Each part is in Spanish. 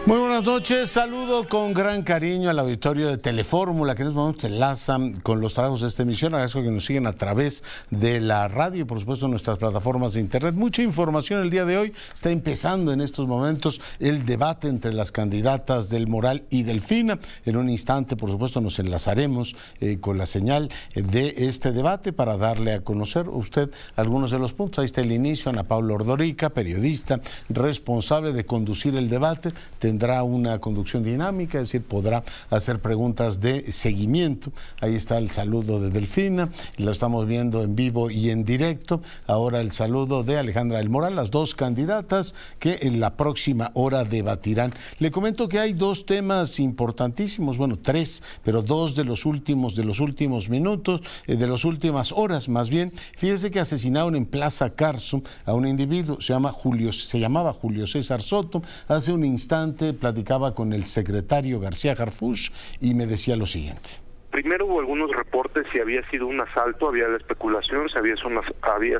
Muy buenas noches, saludo con gran cariño al auditorio de Telefórmula que en estos momentos se enlazan con los trabajos de esta emisión. Agradezco que nos siguen a través de la radio y por supuesto nuestras plataformas de internet. Mucha información el día de hoy. Está empezando en estos momentos el debate entre las candidatas del Moral y Delfina. En un instante por supuesto nos enlazaremos con la señal de este debate para darle a conocer a usted algunos de los puntos. Ahí está el inicio. Ana Paula Ordorica, periodista responsable de conducir el debate, tendrá una conducción dinámica, es decir, podrá hacer preguntas de seguimiento. Ahí está el saludo de Delfina, lo estamos viendo en vivo y en directo. Ahora el saludo de Alejandra del Moral, las dos candidatas que en la próxima hora debatirán. Le comento que hay dos temas importantísimos, bueno, tres, pero dos de los últimos minutos, de las últimas horas más bien. Fíjese que asesinaron en Plaza Carso a un individuo, se llamaba Julio César Soto. Hace un instante platicaba con el secretario García Harfuch y me decía lo siguiente. Primero hubo algunos reportes si había sido un asalto, había la especulación si había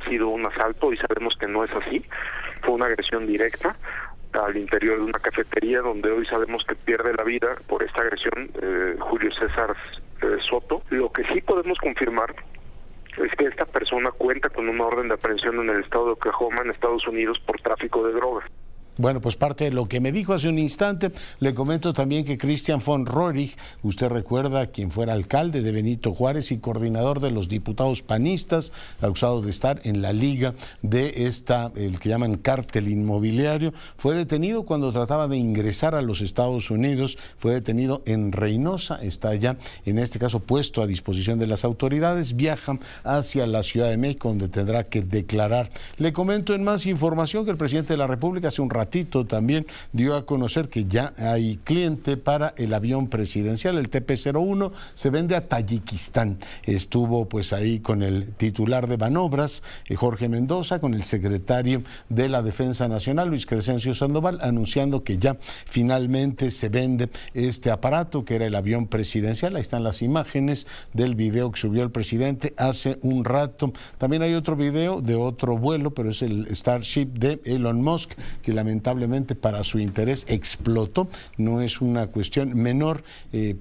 sido un asalto y sabemos que no es así. Fue una agresión directa al interior de una cafetería donde hoy sabemos que pierde la vida por esta agresión Julio César Soto. Lo que sí podemos confirmar es que esta persona cuenta con una orden de aprehensión en el estado de Oklahoma, en Estados Unidos, por tráfico de drogas. Bueno, pues parte de lo que me dijo hace un instante. Le comento también que Christian von Rohrig, usted recuerda quien fuera alcalde de Benito Juárez y coordinador de los diputados panistas, acusado de estar en la liga de el que llaman cártel inmobiliario, fue detenido cuando trataba de ingresar a los Estados Unidos, fue detenido en Reynosa, está ya en este caso puesto a disposición de las autoridades, viaja hacia la Ciudad de México donde tendrá que declarar. Le comento en más información que el presidente de la República hace un ratito también dio a conocer que ya hay cliente para el avión presidencial, el TP-01, se vende a Tayikistán. Estuvo pues ahí con el titular de Banobras, Jorge Mendoza, con el secretario de la Defensa Nacional, Luis Crescencio Sandoval, anunciando que ya finalmente se vende este aparato que era el avión presidencial. Ahí están las imágenes del video que subió el presidente hace un rato. También hay otro video de otro vuelo, pero es el Starship de Elon Musk, que lamentablemente para su interés explotó. No es una cuestión menor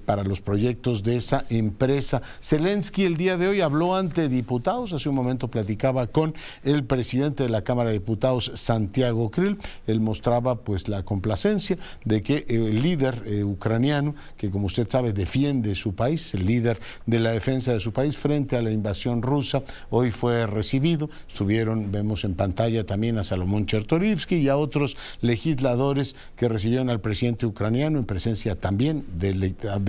para los proyectos de esa empresa. Zelensky el día de hoy habló ante diputados. Hace un momento platicaba con el presidente de la Cámara de Diputados, Santiago Krill. Él mostraba pues la complacencia de que el líder ucraniano, que como usted sabe defiende su país, el líder de la defensa de su país frente a la invasión rusa, hoy fue recibido. Vemos en pantalla también a Salomón Chertorivsky y a otros legisladores que recibieron al presidente ucraniano en presencia también de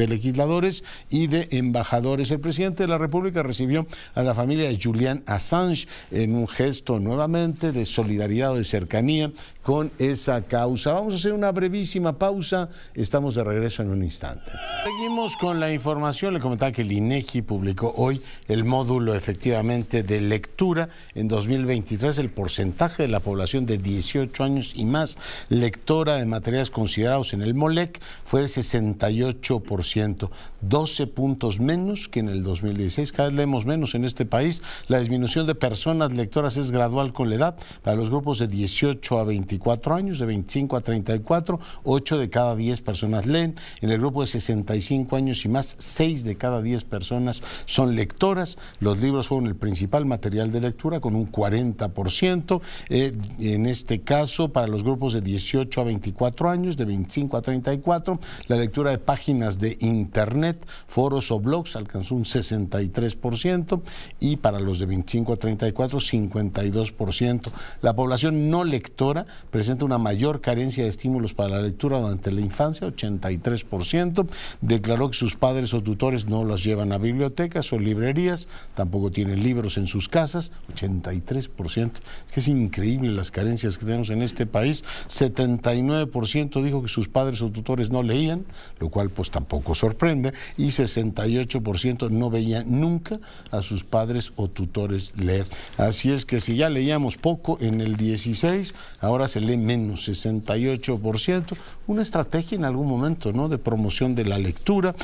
legisladores y de embajadores. El presidente de la República recibió a la familia de Julian Assange en un gesto nuevamente de solidaridad o de cercanía con esa causa. Vamos a hacer una brevísima pausa, estamos de regreso en un instante. Seguimos con la información. Le comentaba que el INEGI publicó hoy el módulo efectivamente de lectura. En 2023 el porcentaje de la población de 18 años y más lectora de materiales considerados en el MOLEC fue de 68%, 12 puntos menos que en el 2016. Cada vez leemos menos en este país. La disminución de personas lectoras es gradual con la edad. Para los grupos de 18 a 24 años, de 25 a 34, 8 de cada 10 personas leen. En el grupo de 65 años y más, 6 de cada 10 personas son lectoras. Los libros fueron el principal material de lectura con un 40%. En este caso, para los grupos de 18 a 24 años, de 25 a 34, la lectura de páginas de internet, foros o blogs alcanzó un 63% y para los de 25 a 34, 52%. La población no lectora presenta una mayor carencia de estímulos para la lectura durante la infancia, 83%. Declaró que sus padres o tutores no los llevan a bibliotecas o librerías, tampoco tienen libros en sus casas, 83%. Es que es increíble las carencias que tenemos en este país. 79% dijo que sus padres o tutores no leían, lo cual pues tampoco sorprende, y 68% no veían nunca a sus padres o tutores leer. Así es que si ya leíamos poco en el 16, ahora se lee menos, 68%. Una estrategia en algún momento, ¿no?, de promoción de la lectura.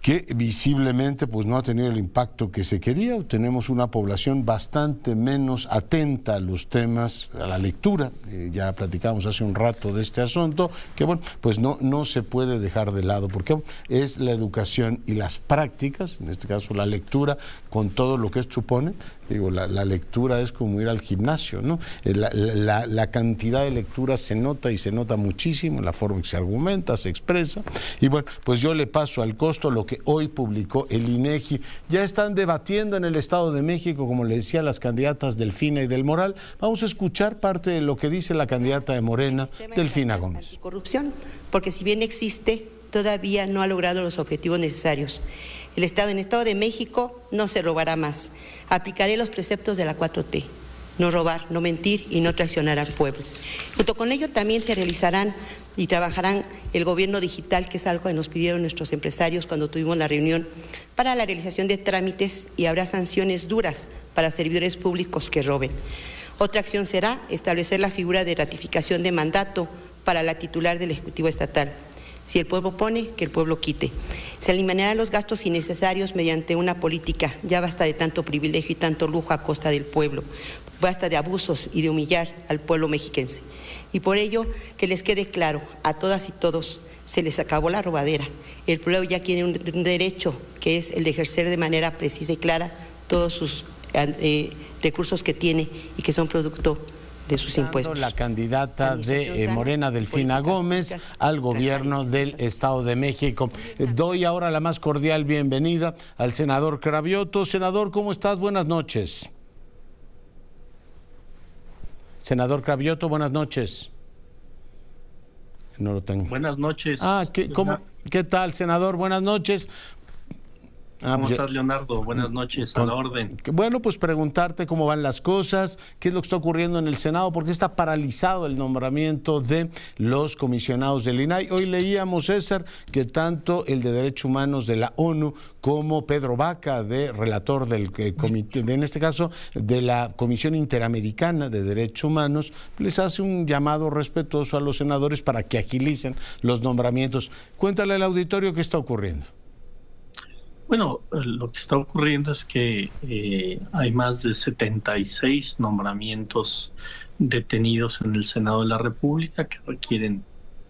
que visiblemente pues no ha tenido el impacto que se quería. Tenemos una población bastante menos atenta a los temas, a la lectura. Ya platicamos hace un rato de este asunto, que bueno, pues no se puede dejar de lado, porque es la educación y las prácticas, en este caso la lectura, con todo lo que esto supone. Digo, la lectura es como ir al gimnasio, ¿no? La cantidad de lectura se nota y se nota muchísimo en la forma en que se argumenta, se expresa. Y bueno, pues yo le paso al costo lo que hoy publicó el INEGI. Ya están debatiendo en el Estado de México, como le decía, las candidatas Delfina y Del Moral. Vamos a escuchar parte de lo que dice la candidata de Morena, Delfina Gómez. Corrupción, porque si bien existe, todavía no ha logrado los objetivos necesarios. En el Estado de México no se robará más. Aplicaré los preceptos de la 4T. No robar, no mentir y no traicionar al pueblo. Junto con ello también se realizarán y trabajarán el gobierno digital, que es algo que nos pidieron nuestros empresarios cuando tuvimos la reunión, para la realización de trámites, y habrá sanciones duras para servidores públicos que roben. Otra acción será establecer la figura de ratificación de mandato para la titular del Ejecutivo Estatal. Si el pueblo pone, que el pueblo quite. Se eliminarán los gastos innecesarios mediante una política. Ya basta de tanto privilegio y tanto lujo a costa del pueblo. Basta de abusos y de humillar al pueblo mexiquense. Y por ello, que les quede claro, a todas y todos, se les acabó la robadera. El pueblo ya tiene un derecho, que es el de ejercer de manera precisa y clara todos sus recursos que tiene y que son producto de sus impuestos. La candidata de Morena, Delfina Gómez, al gobierno del Estado de México. Doy ahora la más cordial bienvenida al senador Cravioto. Senador, ¿cómo estás? Buenas noches. Senador Cravioto, buenas noches. No lo tengo. Buenas noches. ¿Qué tal, senador? Buenas noches. ¿Cómo estás, Leonardo? Buenas noches, a la orden. Bueno, pues preguntarte cómo van las cosas, qué es lo que está ocurriendo en el Senado, porque está paralizado el nombramiento de los comisionados del INAI. Hoy leíamos, César, que tanto el de Derechos Humanos de la ONU como Pedro Vaca, relator del comité, en este caso de la Comisión Interamericana de Derechos Humanos, les hace un llamado respetuoso a los senadores para que agilicen los nombramientos. Cuéntale al auditorio qué está ocurriendo. Bueno, lo que está ocurriendo es que hay más de 76 nombramientos detenidos en el Senado de la República que requieren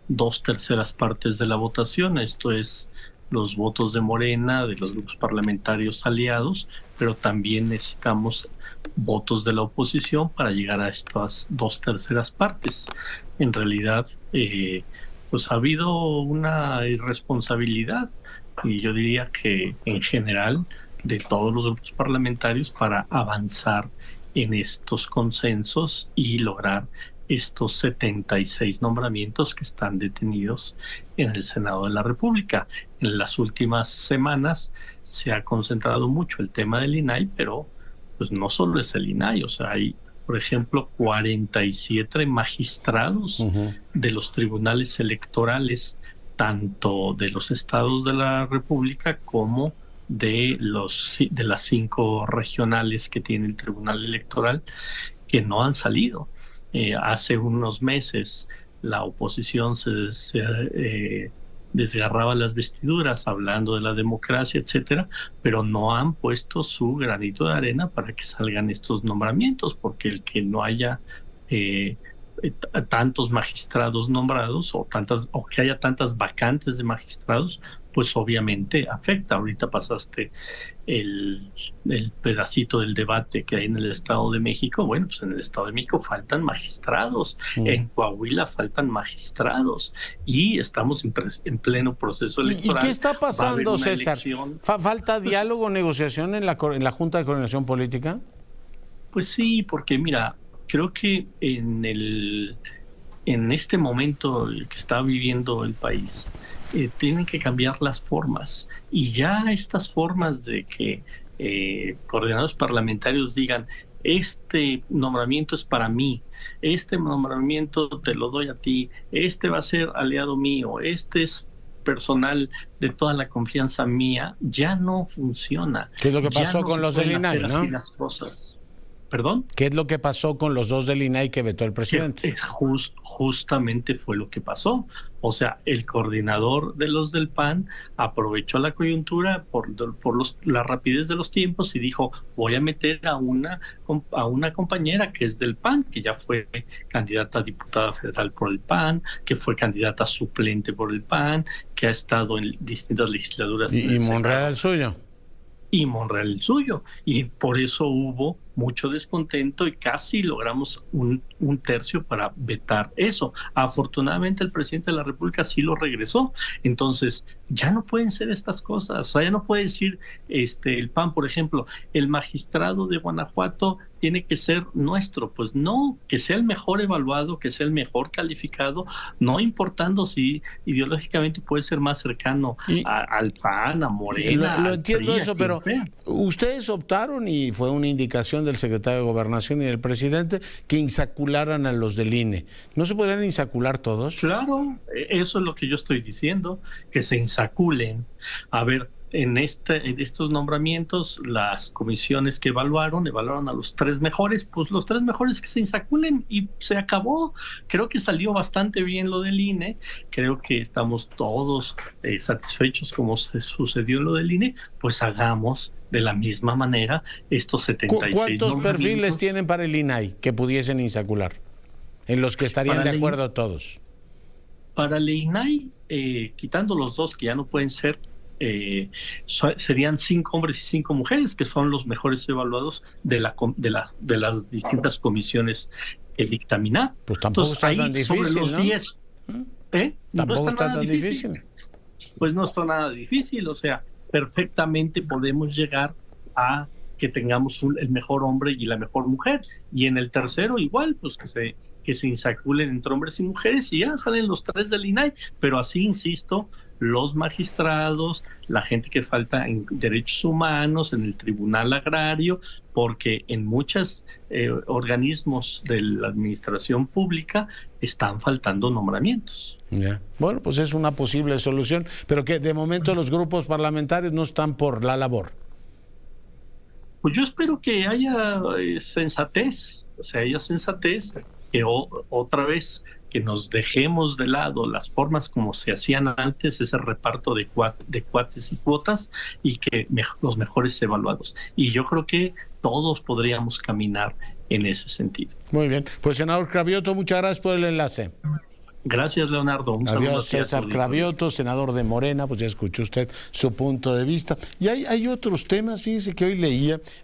2/3 partes de la votación. Esto es los votos de Morena, de los grupos parlamentarios aliados, pero también necesitamos votos de la oposición para llegar a estas 2/3 partes. En realidad, pues ha habido una irresponsabilidad, y yo diría que en general de todos los grupos parlamentarios, para avanzar en estos consensos y lograr estos 76 nombramientos que están detenidos en el Senado de la República. En las últimas semanas se ha concentrado mucho el tema del INAI, pero pues no solo es el INAI, o sea, hay, por ejemplo, 47 magistrados de los tribunales electorales, tanto de los estados de la República como de las 5 regionales que tiene el Tribunal Electoral, que no han salido. Hace unos meses la oposición se desgarraba las vestiduras hablando de la democracia, etcétera, pero no han puesto su granito de arena para que salgan estos nombramientos, porque el que no haya tantos magistrados nombrados o que haya tantas vacantes de magistrados, pues obviamente afecta. Ahorita pasaste el pedacito del debate que hay en el Estado de México. Bueno, pues en el Estado de México faltan magistrados, en Coahuila faltan magistrados, y estamos en pleno proceso electoral. ¿Y qué está pasando, César? ¿Falta diálogo, negociación en la Junta de Coordinación Política? Pues sí, porque mira, creo que en este momento que está viviendo el país, tienen que cambiar las formas, y ya estas formas de que coordinadores parlamentarios digan: este nombramiento es para mí, este nombramiento te lo doy a ti, este va a ser aliado mío, este es personal de toda la confianza mía, ya no funciona. ¿Qué es lo que pasó con los del INAI, no? Así las cosas. ¿Perdón? ¿Qué es lo que pasó con los dos del INAI que vetó el presidente? Justamente fue lo que pasó. O sea, el coordinador de los del PAN aprovechó la coyuntura por la rapidez de los tiempos y dijo, voy a meter a una compañera que es del PAN, que ya fue candidata a diputada federal por el PAN, que fue candidata suplente por el PAN, que ha estado en distintas legislaturas. ¿Y Monreal el suyo? Y Monreal el suyo. Y por eso hubo mucho descontento y casi logramos un tercio para vetar eso. Afortunadamente el presidente de la República sí lo regresó. Entonces, ya no pueden ser estas cosas. O sea, ya no puede decir el PAN, por ejemplo, el magistrado de Guanajuato tiene que ser nuestro. Pues no, que sea el mejor evaluado, que sea el mejor calificado, no importando si ideológicamente puede ser más cercano al PAN, a Morena. Lo entiendo PRI, eso, pero ustedes optaron, y fue una indicación del secretario de Gobernación y del presidente, que insacularan a los del INE. ¿No se podrían insacular todos? Claro, eso es lo que yo estoy diciendo, que se insaculen. A ver, en estos nombramientos, las comisiones que evaluaron a los 3 mejores, pues los 3 mejores que se insaculen y se acabó. Creo que salió bastante bien lo del INE, creo que estamos todos satisfechos como se sucedió en lo del INE, pues hagamos de la misma manera estos 76 ¿Cuántos perfiles tienen para el INAI que pudiesen insacular? En los que estarían de acuerdo todos. Para el INAI, quitando los 2 que ya no pueden ser, serían 5 hombres y 5 mujeres, que son los mejores evaluados de las distintas comisiones que dictaminar. Pues tampoco está tan difícil, sobre los ¿no? 10, Tampoco está tan difícil. Pues no está nada difícil, o sea, perfectamente podemos llegar a que tengamos el mejor hombre y la mejor mujer. Y en el tercero igual, pues que se insaculen entre hombres y mujeres y ya salen los 3 del INAI. Pero así, insisto, los magistrados, la gente que falta en derechos humanos, en el Tribunal Agrario, porque en muchos organismos de la administración pública están faltando nombramientos. Ya. Bueno, pues es una posible solución, pero que de momento los grupos parlamentarios no están por la labor. Pues yo espero que haya sensatez, que otra vez que nos dejemos de lado las formas como se hacían antes, ese reparto de cuates y cuotas, y que los mejores evaluados. Y yo creo que todos podríamos caminar en ese sentido. Muy bien. Pues, senador Cravioto, muchas gracias por el enlace. Gracias, Leonardo. Un Adiós, César Cravioto, senador de Morena, pues ya escuchó usted su punto de vista. Y hay otros temas, fíjese que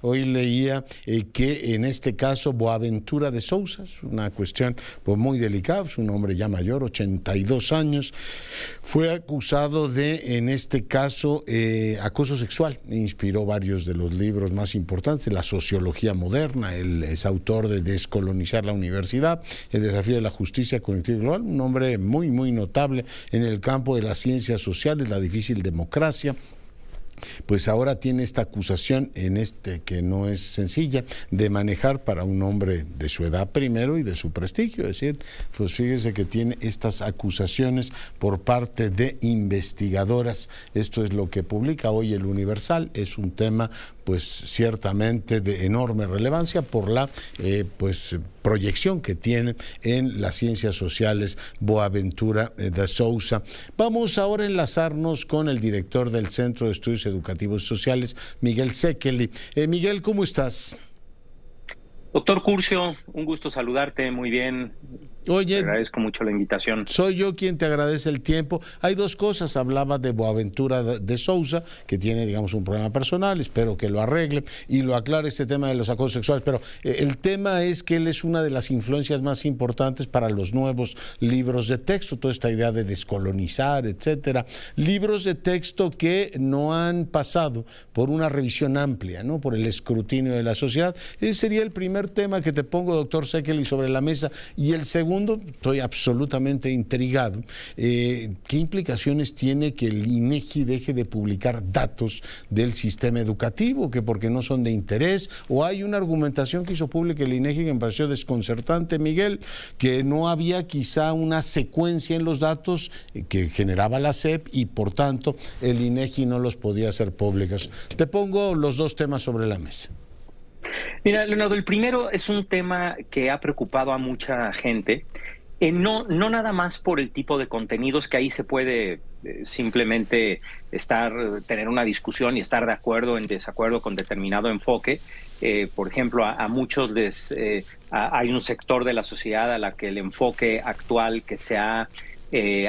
hoy leía que en este caso Boaventura de Sousa, es una cuestión pues muy delicada, es un hombre ya mayor, 82 años, fue acusado de, en este caso, acoso sexual. Inspiró varios de los libros más importantes de la sociología moderna, él es autor de Descolonizar la Universidad, El desafío de la justicia cognitiva global, un hombre muy, muy notable en el campo de las ciencias sociales, la difícil democracia. Pues ahora tiene esta acusación que no es sencilla de manejar para un hombre de su edad primero y de su prestigio, es decir, pues fíjese que tiene estas acusaciones por parte de investigadoras. Esto es lo que publica hoy el Universal, es un tema pues ciertamente de enorme relevancia por la proyección que tiene en las ciencias sociales Boaventura de Sousa. Vamos ahora a enlazarnos con el director del Centro de Estudios Educativos y Sociales, Miguel Sekeli. Miguel, ¿cómo estás? Doctor Curcio, un gusto saludarte, muy bien. Oye, te agradezco mucho la invitación. Soy yo quien te agradece el tiempo. Hay 2 cosas, hablaba de Boaventura de Sousa, que tiene, digamos, un problema personal, espero que lo arregle y lo aclare este tema de los acosos sexuales, pero el tema es que él es una de las influencias más importantes para los nuevos libros de texto, toda esta idea de descolonizar, etcétera. Libros de texto que no han pasado por una revisión amplia, ¿no? Por el escrutinio de la sociedad. Ese sería el primer tema que te pongo, doctor Sekeli, sobre la mesa. Y el segundo, estoy absolutamente intrigado, ¿qué implicaciones tiene que el INEGI deje de publicar datos del sistema educativo, que porque no son de interés? O hay una argumentación que hizo pública el INEGI que me pareció desconcertante, Miguel, que no había quizá una secuencia en los datos que generaba la SEP y por tanto el INEGI no los podía hacer públicos. Te pongo los 2 temas sobre la mesa. Mira, Leonardo, el primero es un tema que ha preocupado a mucha gente. No nada más por el tipo de contenidos, que ahí se puede simplemente tener una discusión y estar de acuerdo o en desacuerdo con determinado enfoque. Por ejemplo, a muchos hay un sector de la sociedad a la que el enfoque actual que se ha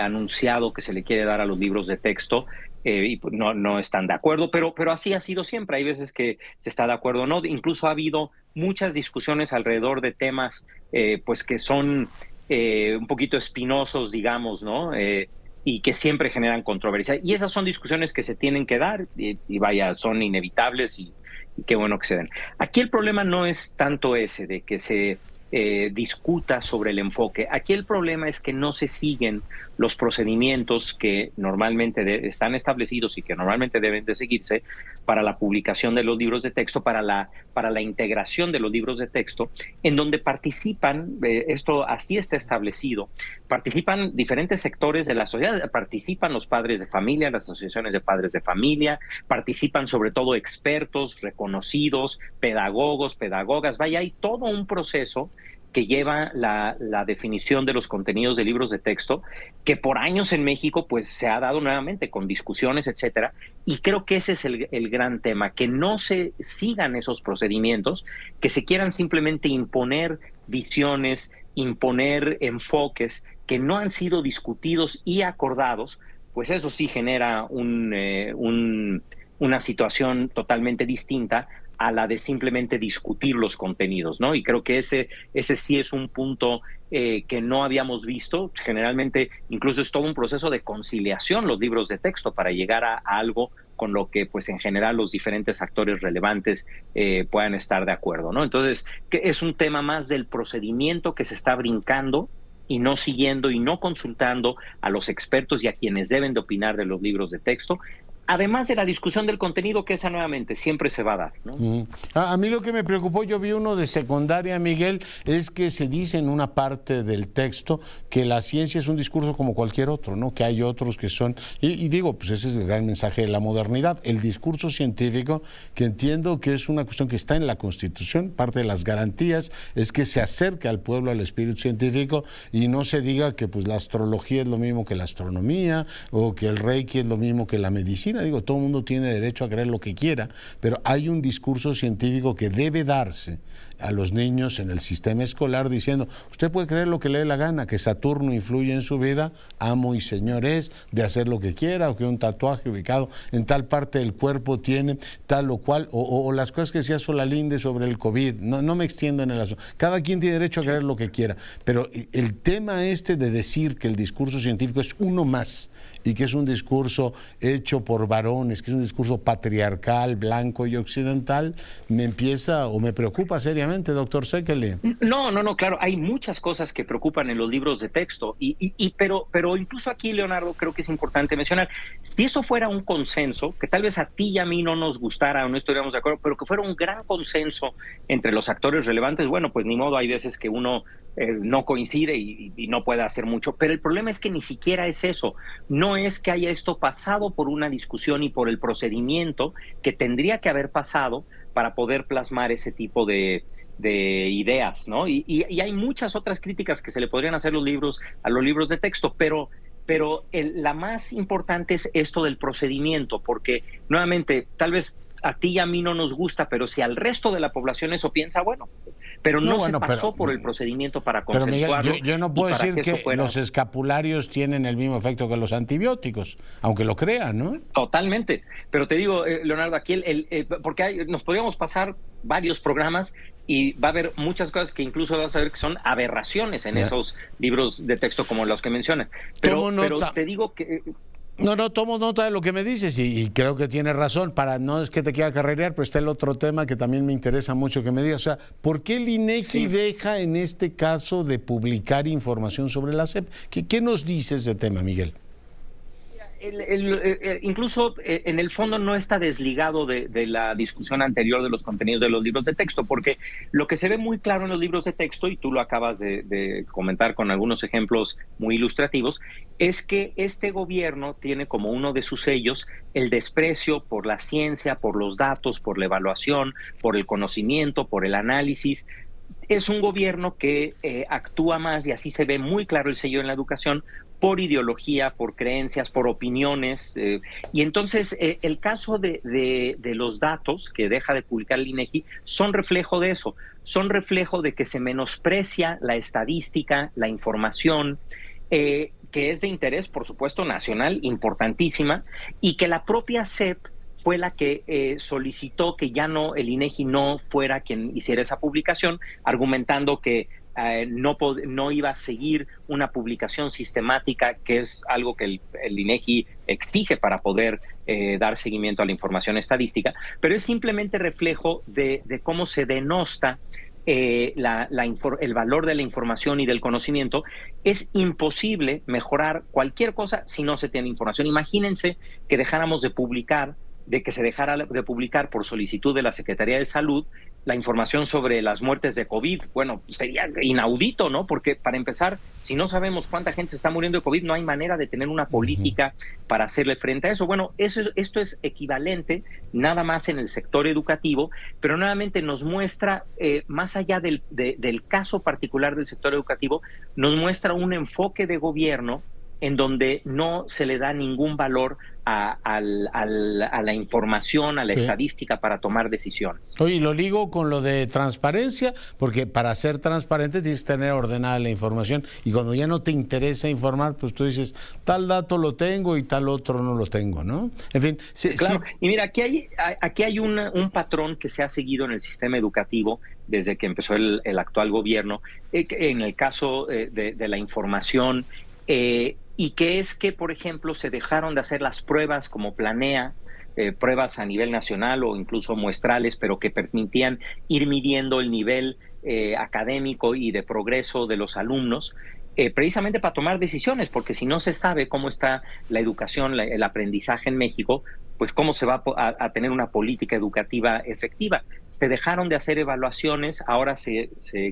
anunciado que se le quiere dar a los libros de texto, y no están de acuerdo, pero así ha sido siempre. Hay veces que se está de acuerdo o no. Incluso ha habido muchas discusiones alrededor de temas pues que son un poquito espinosos, digamos, ¿no? Y que siempre generan controversia. Y esas son discusiones que se tienen que dar y vaya, son inevitables y qué bueno que se den. Aquí el problema no es tanto ese de que se discuta sobre el enfoque. Aquí el problema es que no se siguen los procedimientos que normalmente están establecidos y que normalmente deben de seguirse para la publicación de los libros de texto, para la integración de los libros de texto, en donde participan, esto así está establecido, participan diferentes sectores de la sociedad, participan los padres de familia, las asociaciones de padres de familia, participan sobre todo expertos reconocidos, pedagogos, pedagogas, vaya, hay todo un proceso que lleva la definición de los contenidos de libros de texto, que por años en México pues se ha dado nuevamente con discusiones, etcétera, y creo que ese es el gran tema, que no se sigan esos procedimientos, que se quieran simplemente imponer visiones, imponer enfoques que no han sido discutidos y acordados, pues eso sí genera una situación totalmente distinta a la de simplemente discutir los contenidos, ¿no? Y creo que ese sí es un punto que no habíamos visto. Generalmente incluso es todo un proceso de conciliación los libros de texto para llegar a algo con lo que pues en general los diferentes actores relevantes puedan estar de acuerdo, ¿no? Entonces, que es un tema más del procedimiento que se está brincando y no siguiendo y no consultando a los expertos y a quienes deben de opinar de los libros de texto. Además de la discusión del contenido, que esa nuevamente siempre se va a dar, ¿no? A mí lo que me preocupó, yo vi uno de secundaria, Miguel, es que se dice en una parte del texto que la ciencia es un discurso como cualquier otro, ¿no? Que hay otros que son, y digo, pues ese es el gran mensaje de la modernidad, el discurso científico, que entiendo que es una cuestión que está en la Constitución, parte de las garantías es que se acerque al pueblo al espíritu científico y no se diga que pues la astrología es lo mismo que la astronomía o que el reiki es lo mismo que la medicina. Digo, todo el mundo tiene derecho a creer lo que quiera, pero hay un discurso científico que debe darse a los niños en el sistema escolar diciendo, usted puede creer lo que le dé la gana, que Saturno influye en su vida, amo y señor es, de hacer lo que quiera, o que un tatuaje ubicado en tal parte del cuerpo tiene tal o cual, o las cosas que decía Solalinde sobre el COVID, no me extiendo en el asunto, cada quien tiene derecho a creer lo que quiera, pero el tema de decir que el discurso científico es uno más, y que es un discurso hecho por varones, que es un discurso patriarcal, blanco y occidental, me empieza o me preocupa seriamente, doctor Szekely. No, claro, hay muchas cosas que preocupan en los libros de texto, pero incluso aquí, Leonardo, creo que es importante mencionar, si eso fuera un consenso, que tal vez a ti y a mí no nos gustara o no estuviéramos de acuerdo, pero que fuera un gran consenso entre los actores relevantes, bueno, pues ni modo, hay veces que uno no coincide y no puede hacer mucho, pero el problema es que ni siquiera es eso, no es que haya esto pasado por una discusión y por el procedimiento que tendría que haber pasado para poder plasmar ese tipo de ideas, ¿no? Y hay muchas otras críticas que se le podrían hacer a los libros de texto, pero la más importante es esto del procedimiento, porque nuevamente, tal vez a ti y a mí no nos gusta, pero si al resto de la población eso piensa, bueno, pero no se pasó por el procedimiento para consensuarlo. Pero Miguel, yo no puedo decir que los escapularios tienen el mismo efecto que los antibióticos, aunque lo crean, ¿no? Totalmente, pero te digo, Leonardo, aquí porque nos podríamos pasar varios programas y va a haber muchas cosas que incluso vas a ver que son aberraciones en esos libros de texto como los que mencionas. Pero te digo que... No, tomo nota de lo que me dices y creo que tienes razón. No es que te quiera carrerear, pero está el otro tema que también me interesa mucho que me digas. O sea, ¿por qué el INEGI deja en este caso de publicar información sobre la SEP? ¿Qué nos dices de tema, Miguel? incluso en el fondo no está desligado de la discusión anterior de los contenidos de los libros de texto, porque lo que se ve muy claro en los libros de texto, y tú lo acabas de comentar con algunos ejemplos muy ilustrativos, es que este gobierno tiene como uno de sus sellos el desprecio por la ciencia, por los datos, por la evaluación, por el conocimiento, por el análisis. Es un gobierno que actúa más, y así se ve muy claro el sello en la educación, por ideología, por creencias, por opiniones. Y entonces el caso de los datos que deja de publicar el INEGI son reflejo de eso, son reflejo de que se menosprecia la estadística, la información, que es de interés, por supuesto, nacional, importantísima, y que la propia SEP fue la que solicitó que ya no, el INEGI no fuera quien hiciera esa publicación, argumentando que no iba a seguir una publicación sistemática, que es algo que el INEGI exige para poder dar seguimiento a la información estadística, pero es simplemente reflejo de cómo se denosta el valor de la información y del conocimiento. Es imposible mejorar cualquier cosa si no se tiene información. Imagínense que se dejara de publicar por solicitud de la Secretaría de Salud la información sobre las muertes de COVID. Bueno, sería inaudito, ¿no? Porque para empezar, si no sabemos cuánta gente se está muriendo de COVID, no hay manera de tener una política para hacerle frente a eso. Bueno, esto es equivalente nada más en el sector educativo, pero nuevamente nos muestra, más allá del caso particular del sector educativo, nos muestra un enfoque de gobierno en donde no se le da ningún valor a la información, a la estadística para tomar decisiones. Oye, lo ligo con lo de transparencia, porque para ser transparente tienes que tener ordenada la información, y cuando ya no te interesa informar, pues tú dices, tal dato lo tengo y tal otro no lo tengo, ¿no? En fin. Claro, sí. Y mira, aquí hay un patrón que se ha seguido en el sistema educativo desde que empezó el actual gobierno, en el caso de la información, y que es que, por ejemplo, se dejaron de hacer las pruebas como Planea, pruebas a nivel nacional o incluso muestrales, pero que permitían ir midiendo el nivel académico y de progreso de los alumnos, precisamente para tomar decisiones, porque si no se sabe cómo está la educación, el aprendizaje en México, pues cómo se va a tener una política educativa efectiva. Se dejaron de hacer evaluaciones, ahora se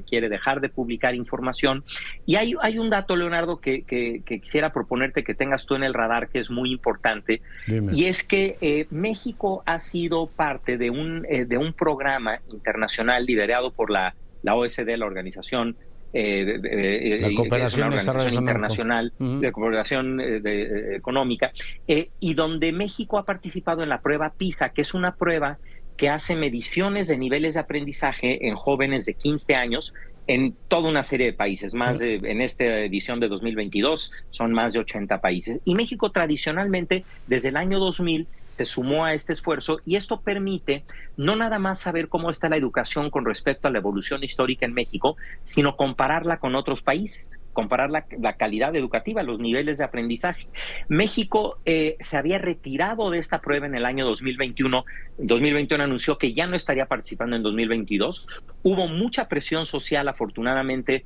quiere dejar de publicar información. Y hay un dato, Leonardo, que quisiera proponerte que tengas tú en el radar, que es muy importante. Dime. Y es que México ha sido parte de un programa internacional liderado por la OSD, la Organización la cooperación internacional de cooperación económica, y donde México ha participado en la prueba PISA, que es una prueba que hace mediciones de niveles de aprendizaje en jóvenes de 15 años en toda una serie de países. En esta edición de 2022 son más de 80 países. Y México tradicionalmente, desde el año 2000, se sumó a este esfuerzo, y esto permite no nada más saber cómo está la educación con respecto a la evolución histórica en México, sino compararla con otros países, comparar la calidad educativa, los niveles de aprendizaje. México se había retirado de esta prueba en el año 2021. En 2021 anunció que ya no estaría participando en 2022. Hubo mucha presión social, afortunadamente,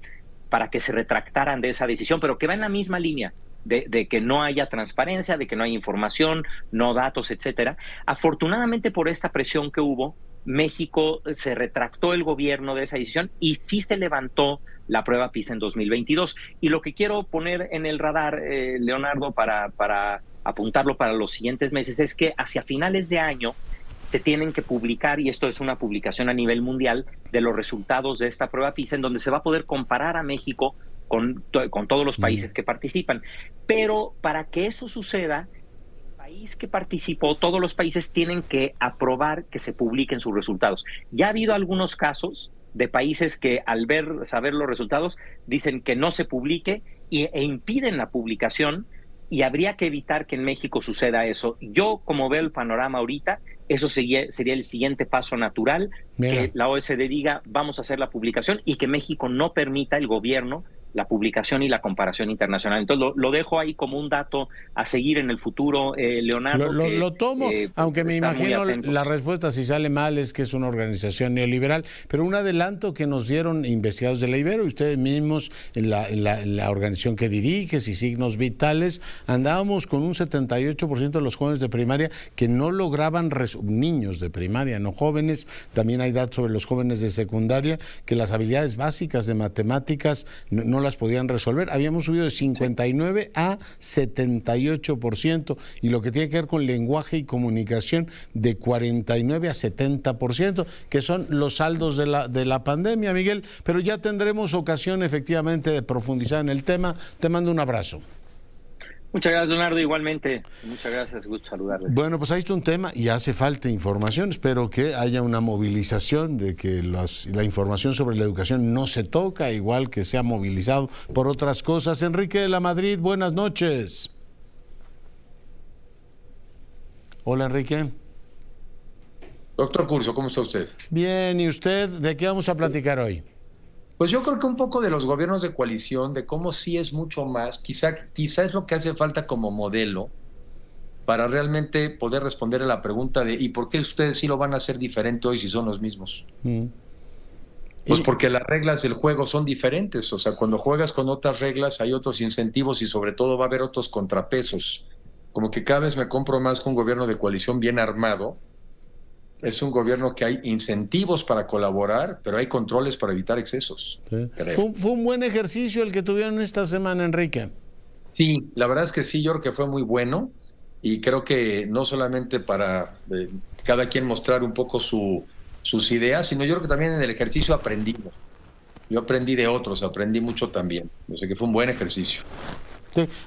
para que se retractaran de esa decisión, pero que va en la misma línea. De que no haya transparencia, de que no haya información, no datos, etcétera. Afortunadamente, por esta presión que hubo, México se retractó el gobierno de esa decisión y sí se levantó la prueba PISA en 2022. Y lo que quiero poner en el radar, Leonardo, para apuntarlo para los siguientes meses, es que hacia finales de año se tienen que publicar, y esto es una publicación a nivel mundial, de los resultados de esta prueba PISA, en donde se va a poder comparar a México con todos los países que participan. Pero para que eso suceda, el país que participó, todos los países tienen que aprobar que se publiquen sus resultados. Ya ha habido algunos casos de países que al saber los resultados dicen que no se publique e impiden la publicación, y habría que evitar que en México suceda eso. Yo, como veo el panorama ahorita, eso sería el siguiente paso natural. Mira. Que la OSD diga, vamos a hacer la publicación, y que México no permita, el gobierno la publicación y la comparación internacional. Entonces lo dejo ahí como un dato a seguir en el futuro, Leonardo. Lo tomo, aunque me imagino la respuesta, si sale mal, es que es una organización neoliberal, pero un adelanto que nos dieron investigadores de la Ibero y ustedes mismos en la organización que diriges y Signos Vitales, andábamos con un 78% de los jóvenes de primaria que no lograban, niños de primaria, no jóvenes, también hay datos sobre los jóvenes de secundaria, que las habilidades básicas de matemáticas no las podían resolver. Habíamos subido de 59 a 78%, y lo que tiene que ver con lenguaje y comunicación de 49 a 70%, que son los saldos de la pandemia, Miguel, pero ya tendremos ocasión efectivamente de profundizar en el tema. Te mando un abrazo. Muchas gracias, Leonardo, igualmente. Muchas gracias, gusto saludarles. Bueno, pues ahí está un tema y hace falta información. Espero que haya una movilización de que la información sobre la educación no se toca, igual que se ha movilizado por otras cosas. Enrique de la Madrid, buenas noches. Hola, Enrique. Doctor Curcio, ¿cómo está usted? Bien, ¿y usted? ¿De qué vamos a platicar hoy? Pues yo creo que un poco de los gobiernos de coalición, de cómo sí es mucho más, quizá es lo que hace falta como modelo para realmente poder responder a la pregunta de ¿y por qué ustedes sí lo van a hacer diferente hoy si son los mismos? Pues porque las reglas del juego son diferentes, o sea, cuando juegas con otras reglas hay otros incentivos y sobre todo va a haber otros contrapesos. Como que cada vez me compro más con un gobierno de coalición bien armado. Es un gobierno que hay incentivos para colaborar, pero hay controles para evitar excesos. Sí. Fue un buen ejercicio el que tuvieron esta semana, Enrique. Sí, la verdad es que sí, yo creo que fue muy bueno y creo que no solamente para cada quien mostrar un poco sus ideas, sino yo creo que también en el ejercicio aprendimos. Yo aprendí de otros, aprendí mucho también. O sea que fue un buen ejercicio.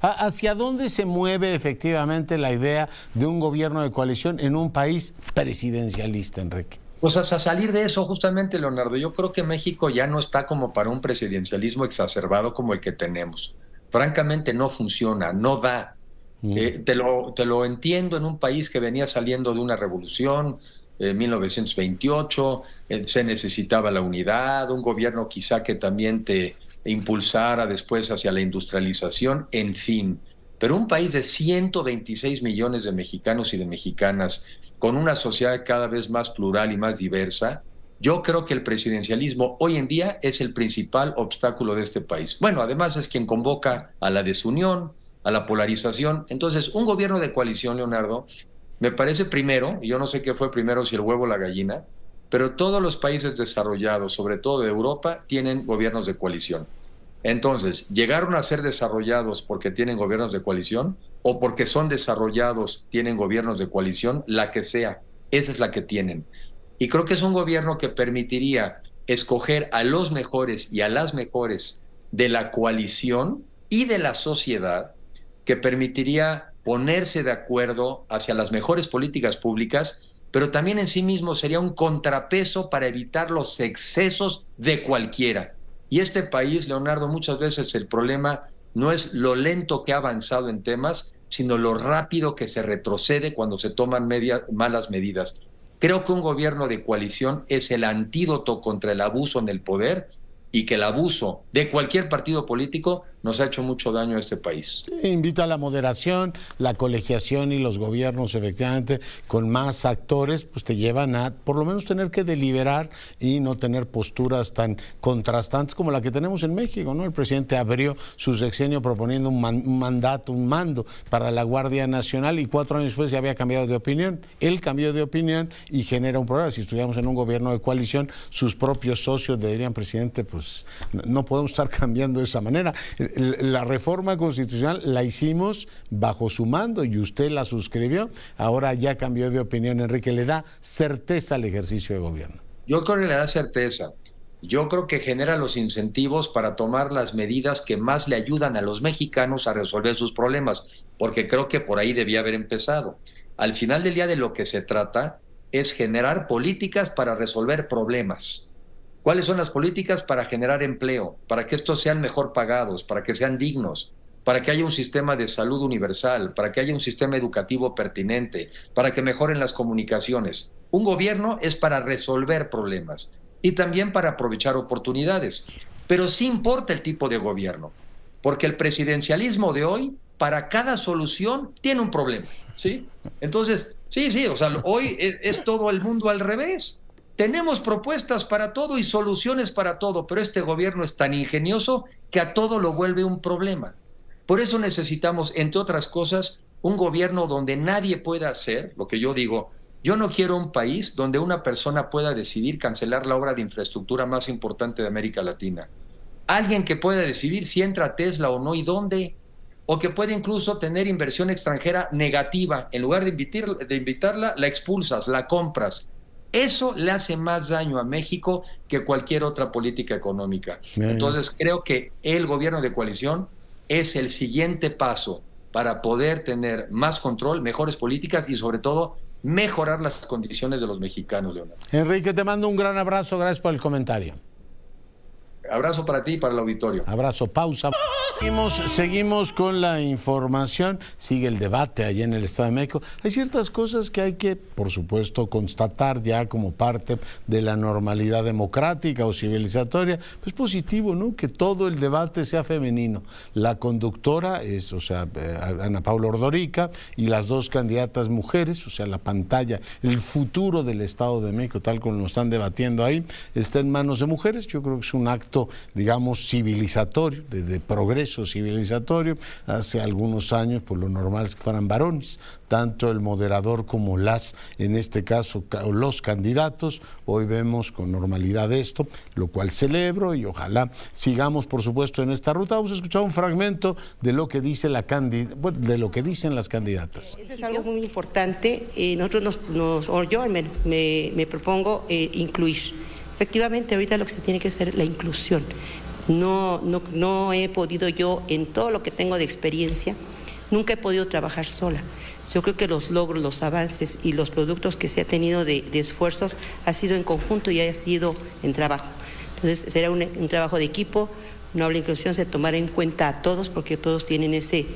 ¿Hacia dónde se mueve efectivamente la idea de un gobierno de coalición en un país presidencialista, Enrique? Pues hasta salir de eso, justamente, Leonardo. Yo creo que México ya no está como para un presidencialismo exacerbado como el que tenemos. Francamente no funciona, no da. Te lo entiendo en un país que venía saliendo de una revolución, 1928, se necesitaba la unidad, un gobierno quizá que también te impulsara después hacia la industrialización, en fin. Pero un país de 126 millones de mexicanos y de mexicanas, con una sociedad cada vez más plural y más diversa, yo creo que el presidencialismo hoy en día es el principal obstáculo de este país. Bueno, además es quien convoca a la desunión, a la polarización. Entonces, un gobierno de coalición, Leonardo, me parece primero, yo no sé qué fue primero, si el huevo o la gallina, pero todos los países desarrollados, sobre todo de Europa, tienen gobiernos de coalición. Entonces, ¿llegaron a ser desarrollados porque tienen gobiernos de coalición o porque son desarrollados, tienen gobiernos de coalición? La que sea, esa es la que tienen. Y creo que es un gobierno que permitiría escoger a los mejores y a las mejores de la coalición y de la sociedad, que permitiría ponerse de acuerdo hacia las mejores políticas públicas, pero también en sí mismo sería un contrapeso para evitar los excesos de cualquiera. Y este país, Leonardo, muchas veces el problema no es lo lento que ha avanzado en temas, sino lo rápido que se retrocede cuando se toman malas medidas. Creo que un gobierno de coalición es el antídoto contra el abuso en el poder, y que el abuso de cualquier partido político nos ha hecho mucho daño a este país. Sí, invita a la moderación, la colegiación, y los gobiernos efectivamente con más actores pues te llevan a por lo menos tener que deliberar y no tener posturas tan contrastantes como la que tenemos en México, ¿no? El presidente abrió su sexenio proponiendo un mando para la Guardia Nacional y 4 años después ya había cambiado de opinión. Él cambió de opinión y genera un problema. Si estuviéramos en un gobierno de coalición, sus propios socios le dirían, presidente, pues no podemos estar cambiando de esa manera. La reforma constitucional la hicimos bajo su mando y usted la suscribió. Ahora ya cambió de opinión, Enrique. ¿Le da certeza al ejercicio de gobierno? Yo creo que le da certeza. Yo creo que genera los incentivos para tomar las medidas que más le ayudan a los mexicanos a resolver sus problemas, porque creo que por ahí debía haber empezado. Al final del día, de lo que se trata es generar políticas para resolver problemas. ¿Cuáles son las políticas? Para generar empleo, para que estos sean mejor pagados, para que sean dignos, para que haya un sistema de salud universal, para que haya un sistema educativo pertinente, para que mejoren las comunicaciones. Un gobierno es para resolver problemas y también para aprovechar oportunidades. pero sí importa el tipo de gobierno, porque el presidencialismo de hoy, para cada solución, tiene un problema, ¿sí? Entonces, sí, o sea, hoy es todo el mundo al revés. Tenemos propuestas para todo y soluciones para todo, pero este gobierno es tan ingenioso que a todo lo vuelve un problema. Por eso necesitamos, entre otras cosas, un gobierno donde nadie pueda hacer, lo que yo digo, yo no quiero un país donde una persona pueda decidir cancelar la obra de infraestructura más importante de América Latina. Alguien que pueda decidir si entra Tesla o no y dónde, o que puede incluso tener inversión extranjera negativa. En lugar de invitarla, la expulsas, la compras. Eso le hace más daño a México que cualquier otra política económica. Entonces creo que el gobierno de coalición es el siguiente paso para poder tener más control, mejores políticas y sobre todo mejorar las condiciones de los mexicanos, Leonardo. Enrique, te mando un gran abrazo, gracias por el comentario. Abrazo para ti y para el auditorio. Abrazo, pausa. Seguimos con la información, sigue el debate allá en el Estado de México. Hay ciertas cosas que hay que, por supuesto, constatar ya como parte de la normalidad democrática o civilizatoria. Pues positivo, ¿no? Que todo el debate sea femenino. La conductora es, Ana Paula Ordorica, y las dos candidatas mujeres, la pantalla, el futuro del Estado de México, tal como lo están debatiendo ahí, está en manos de mujeres. Yo creo que es un acto, digamos, civilizatorio, de progreso civilizatorio. Hace algunos años, pues lo normal es que fueran varones, tanto el moderador como en este caso, los candidatos. Hoy vemos con normalidad esto, lo cual celebro y ojalá sigamos, por supuesto, en esta ruta. Vamos a escuchar un fragmento de lo que dice de lo que dicen las candidatas. Eso es algo muy importante. Nosotros yo me propongo incluir. Efectivamente, ahorita lo que se tiene que hacer es la inclusión. No he podido yo, en todo lo que tengo de experiencia, nunca he podido trabajar sola. Yo creo que los logros, los avances y los productos que se ha tenido de esfuerzos ha sido en conjunto y ha sido en trabajo. Entonces será un trabajo de equipo. No habla inclusión, se tomará en cuenta a todos porque todos tienen ese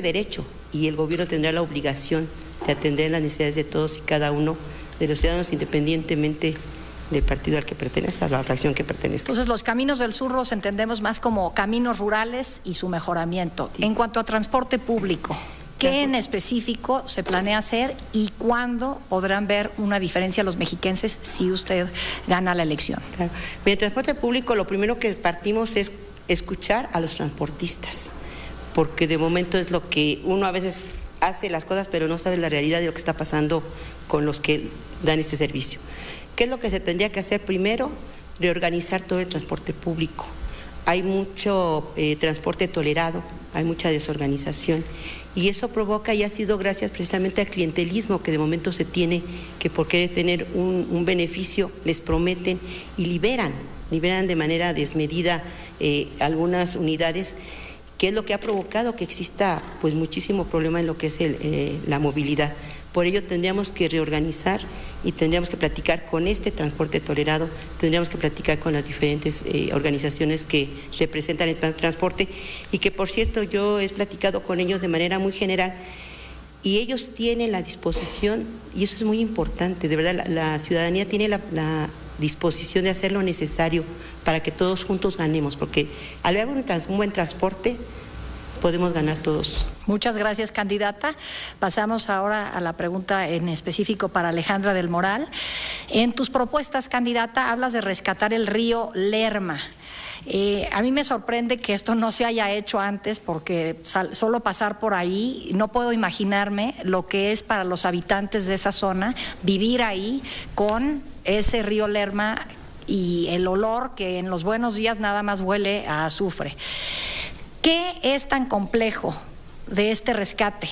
derecho y el gobierno tendrá la obligación de atender las necesidades de todos y cada uno de los ciudadanos independientemente del partido al que pertenezca, la fracción que pertenezca. Entonces, los caminos del sur los entendemos más como caminos rurales y su mejoramiento. Sí. En cuanto a transporte público, ¿qué en específico se planea hacer y cuándo podrán ver una diferencia los mexiquenses si usted gana la elección? Claro. En el transporte público, lo primero que partimos es escuchar a los transportistas, porque de momento es lo que uno a veces hace las cosas, pero no sabe la realidad de lo que está pasando con los que dan este servicio. ¿Qué es lo que se tendría que hacer primero? Reorganizar todo el transporte público. Hay mucho transporte tolerado, hay mucha desorganización y eso provoca y ha sido gracias precisamente al clientelismo que de momento se tiene, que por querer tener un beneficio les prometen y liberan de manera desmedida algunas unidades, que es lo que ha provocado que exista pues muchísimo problema en lo que es la movilidad. Por ello tendríamos que reorganizar y tendríamos que platicar con este transporte tolerado, tendríamos que platicar con las diferentes organizaciones que representan el transporte y que, por cierto, yo he platicado con ellos de manera muy general y ellos tienen la disposición, y eso es muy importante, de verdad, la ciudadanía tiene la disposición de hacer lo necesario para que todos juntos ganemos, porque al haber un buen transporte, podemos ganar todos. Muchas gracias, candidata. Pasamos ahora a la pregunta en específico para Alejandra del Moral. En tus propuestas, candidata, hablas de rescatar el río Lerma. A mí me sorprende que esto no se haya hecho antes porque solo pasar por ahí, no puedo imaginarme lo que es para los habitantes de esa zona vivir ahí con ese río Lerma y el olor que en los buenos días nada más huele a azufre. ¿Qué es tan complejo de este rescate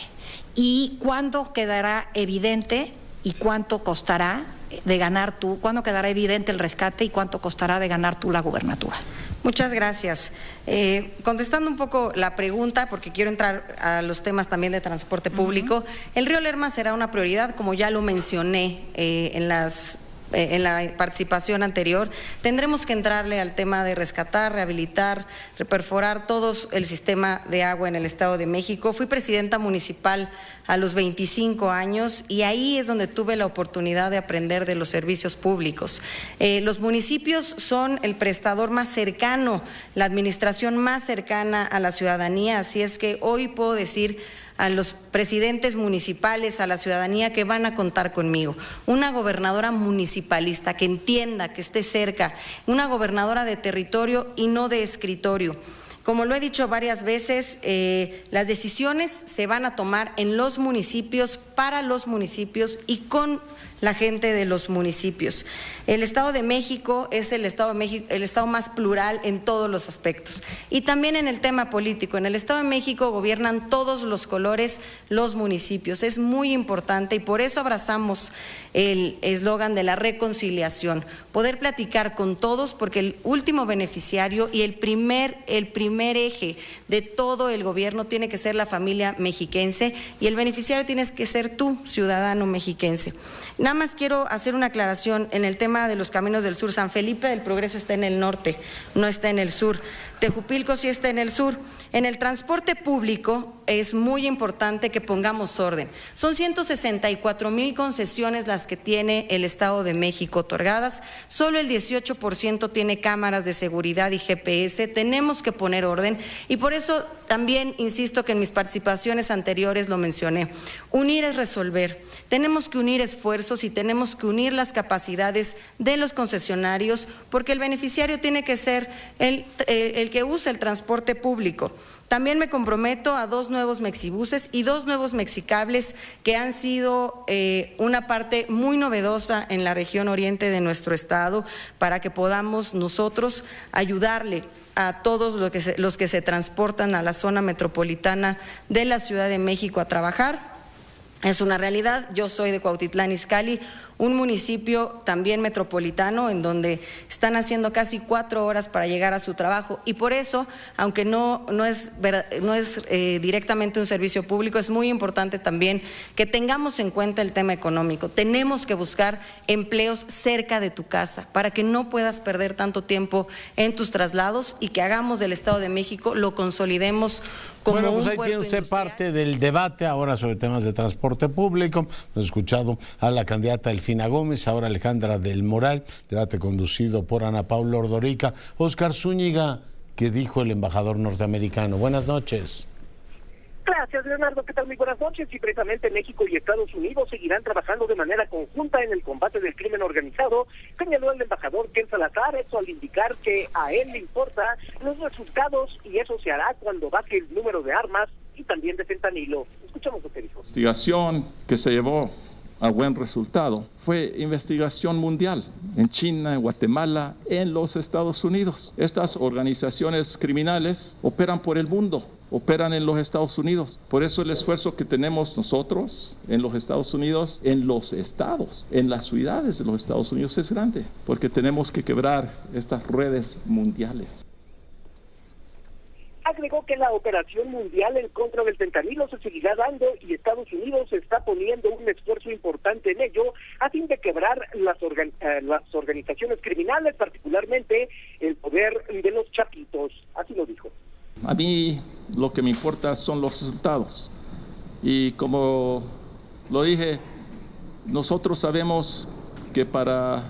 y cuándo quedará evidente y cuánto costará de ganar tú? ¿Cuándo quedará evidente el rescate y cuánto costará de ganar tú la gubernatura? Muchas gracias. Contestando un poco la pregunta, porque quiero entrar a los temas también de transporte público, el río Lerma será una prioridad, como ya lo mencioné en las en la participación anterior, tendremos que entrarle al tema de rescatar, rehabilitar, perforar todo el sistema de agua en el Estado de México. Fui presidenta municipal a los 25 años y ahí es donde tuve la oportunidad de aprender de los servicios públicos. Los municipios son el prestador más cercano, la administración más cercana a la ciudadanía, así es que hoy puedo decir a los presidentes municipales, a la ciudadanía, que van a contar conmigo. Una gobernadora municipalista que entienda, que esté cerca, una gobernadora de territorio y no de escritorio. Como lo he dicho varias veces, las decisiones se van a tomar en los municipios, para los municipios y con la gente de los municipios. El Estado de México es el Estado más plural en todos los aspectos. Y también en el tema político. En el Estado de México gobiernan todos los colores los municipios. Es muy importante y por eso abrazamos el eslogan de la reconciliación. Poder platicar con todos, porque el último beneficiario y el primer eje de todo el gobierno tiene que ser la familia mexiquense y el beneficiario tienes que ser tú, ciudadano mexiquense. Nada más quiero hacer una aclaración en el tema de los caminos del sur. San Felipe del Progreso está en el norte, no está en el sur. Tejupilco sí está en el sur. En el transporte público es muy importante que pongamos orden. Son 164,000 concesiones las que tiene el Estado de México otorgadas. Solo el 18% tiene cámaras de seguridad y GPS. Tenemos que poner orden y por eso también insisto que en mis participaciones anteriores lo mencioné. Unir es resolver. Tenemos que unir esfuerzos y tenemos que unir las capacidades de los concesionarios porque el beneficiario tiene que ser el que usa el transporte público. También me comprometo a 2 nuevos mexibuses y 2 nuevos mexicables que han sido una parte muy novedosa en la región oriente de nuestro estado para que podamos nosotros ayudarle a todos los que se transportan a la zona metropolitana de la Ciudad de México a trabajar. Es una realidad. Yo soy de Cuautitlán Izcalli, un municipio también metropolitano en donde están haciendo casi 4 horas para llegar a su trabajo y por eso, aunque no es directamente un servicio público, es muy importante también que tengamos en cuenta el tema económico. Tenemos que buscar empleos cerca de tu casa para que no puedas perder tanto tiempo en tus traslados y que hagamos del Estado de México, lo consolidemos como bueno, pues un ahí puerto tiene usted industrial. parte del debate ahora sobre temas de transporte público. Hemos escuchado a la candidata Delfina Gómez, ahora Alejandra del Moral, debate conducido por Ana Paula Ordorica. Óscar Zúñiga, ¿qué dijo el embajador norteamericano? Buenas noches. Gracias, Leonardo. ¿Qué tal? Muy buenas noches. Y precisamente México y Estados Unidos seguirán trabajando de manera conjunta en el combate del crimen organizado, señaló el embajador Ken Salazar, eso al indicar que a él le importa los resultados y eso se hará cuando baje el número de armas y también de fentanilo. Escuchamos lo que dijo. La investigación que se llevó a buen resultado fue investigación mundial en China, en Guatemala, en los Estados Unidos. Estas organizaciones criminales operan por el mundo, operan en los Estados Unidos. Por eso el esfuerzo que tenemos nosotros en los Estados Unidos, en los estados, en las ciudades de los Estados Unidos es grande, porque tenemos que quebrar estas redes mundiales. Agregó que la operación mundial en contra del fentanilo se seguirá dando y Estados Unidos está poniendo un esfuerzo importante en ello a fin de quebrar las organizaciones criminales, particularmente el poder de los chapitos. Así lo dijo. A mí lo que me importa son los resultados. Y como lo dije, nosotros sabemos que para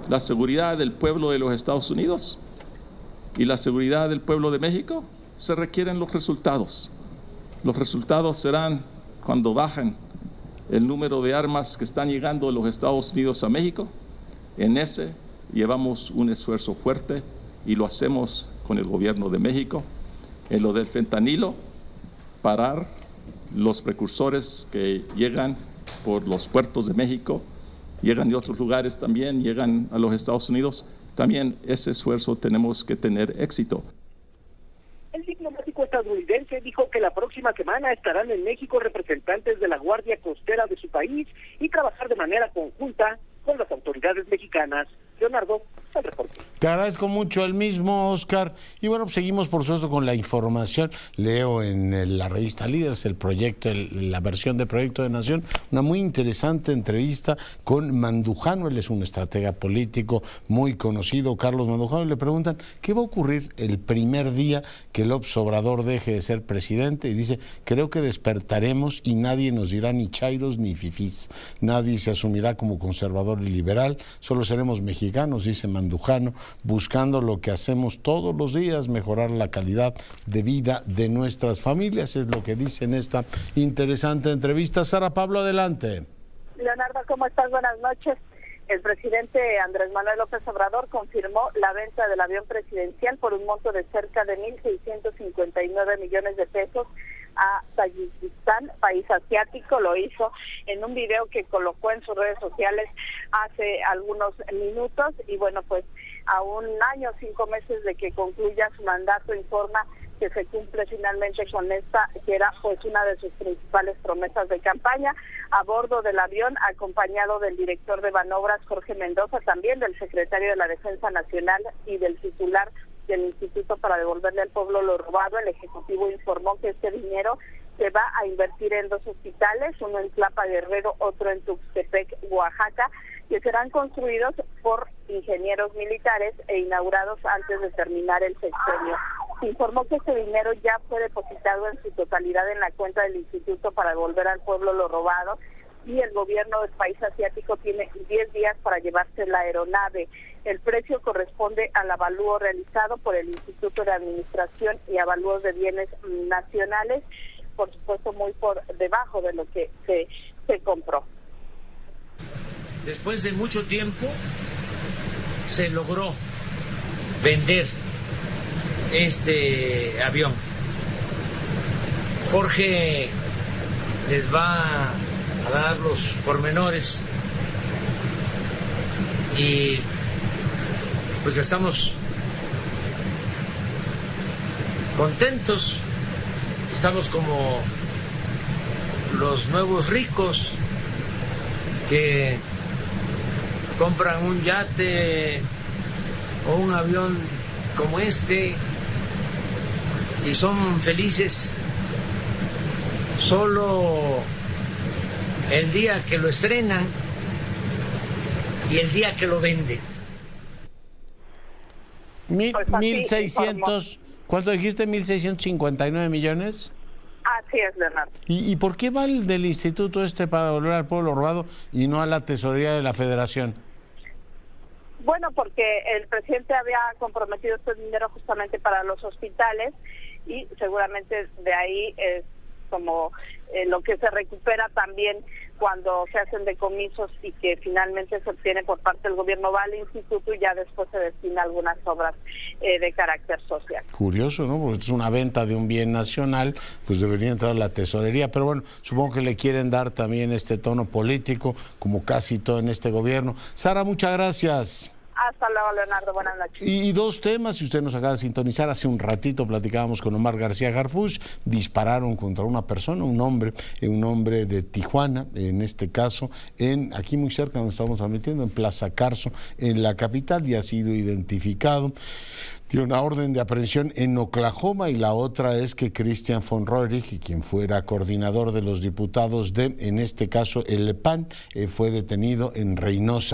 la seguridad del pueblo de los Estados Unidos y la seguridad del pueblo de México se requieren los resultados. Los resultados serán cuando bajen el número de armas que están llegando de los Estados Unidos a México. En ese llevamos un esfuerzo fuerte y lo hacemos con el gobierno de México. En lo del fentanilo, parar los precursores que llegan por los puertos de México, llegan de otros lugares también, llegan a los Estados Unidos. También ese esfuerzo tenemos que tener éxito. El diplomático estadounidense dijo que la próxima semana estarán en México representantes de la Guardia Costera de su país y trabajar de manera conjunta con las autoridades mexicanas. Leonardo, el reporte. Te agradezco mucho, el mismo, Oscar. Y bueno, pues seguimos por supuesto con la información. Leo en la revista Líderes el proyecto, la versión de Proyecto de Nación, una muy interesante entrevista con Mandujano. Él es un estratega político muy conocido, Carlos Mandujano, y le preguntan qué va a ocurrir el primer día que López Obrador deje de ser presidente. Y dice, creo que despertaremos y nadie nos dirá ni chairos ni fifís. Nadie se asumirá como conservador y liberal, solo seremos mexicanos, dice Mandujano, buscando lo que hacemos todos los días, mejorar la calidad de vida de nuestras familias, es lo que dice en esta interesante entrevista. Sara Pablo, adelante. Leonardo, ¿cómo estás? Buenas noches. El presidente Andrés Manuel López Obrador confirmó la venta del avión presidencial por un monto de cerca de 1.659 millones de pesos a Tayikistán, país asiático. Lo hizo en un video que colocó en sus redes sociales hace algunos minutos. Y bueno, pues a un año, 5 meses de que concluya su mandato, informa que se cumple finalmente con esta, que era pues una de sus principales promesas de campaña. A bordo del avión, acompañado del director de Banobras, Jorge Mendoza, también del secretario de la Defensa Nacional y del titular del Instituto para Devolverle al Pueblo lo Robado, el Ejecutivo informó que este dinero se va a invertir en 2 hospitales, uno en Tlapa, Guerrero, otro en Tuxtepec, Oaxaca, que serán construidos por ingenieros militares e inaugurados antes de terminar el sexenio. Se informó que este dinero ya fue depositado en su totalidad en la cuenta del Instituto para Devolver al Pueblo lo Robado, y el gobierno del país asiático tiene 10 días para llevarse la aeronave. El precio corresponde al avalúo realizado por el Instituto de Administración y Avalúos de Bienes Nacionales, por supuesto muy por debajo de lo que se compró. Después de mucho tiempo se logró vender este avión. Jorge les va a dar los pormenores y pues estamos contentos, estamos como los nuevos ricos que compran un yate o un avión como este y son felices solo el día que lo estrenan y el día que lo venden. 1.600, ¿cuánto dijiste? 1.659 millones. Así es, Leonardo. ¿Y por qué va el del instituto para devolver al pueblo robado y no a la tesorería de la Federación? Bueno, porque el presidente había comprometido este dinero justamente para los hospitales y seguramente de ahí es como lo que se recupera también cuando se hacen decomisos y que finalmente se obtiene por parte del gobierno, va al instituto y ya después se destina a algunas obras de carácter social. Curioso, ¿no? Porque es una venta de un bien nacional, pues debería entrar a la tesorería, pero bueno, supongo que le quieren dar también este tono político, como casi todo en este gobierno. Sara, muchas gracias. Hasta luego, Leonardo. Buenas noches. Y 2 temas, si usted nos acaba de sintonizar, hace un ratito platicábamos con Omar García Harfuch, dispararon contra una persona, un hombre de Tijuana, en este caso, aquí muy cerca donde estamos transmitiendo, en Plaza Carso, en la capital, y ha sido identificado. Tiene una orden de aprehensión en Oklahoma, y la otra es que Christian von Roerich, quien fuera coordinador de los diputados en este caso, el PAN, fue detenido en Reynosa.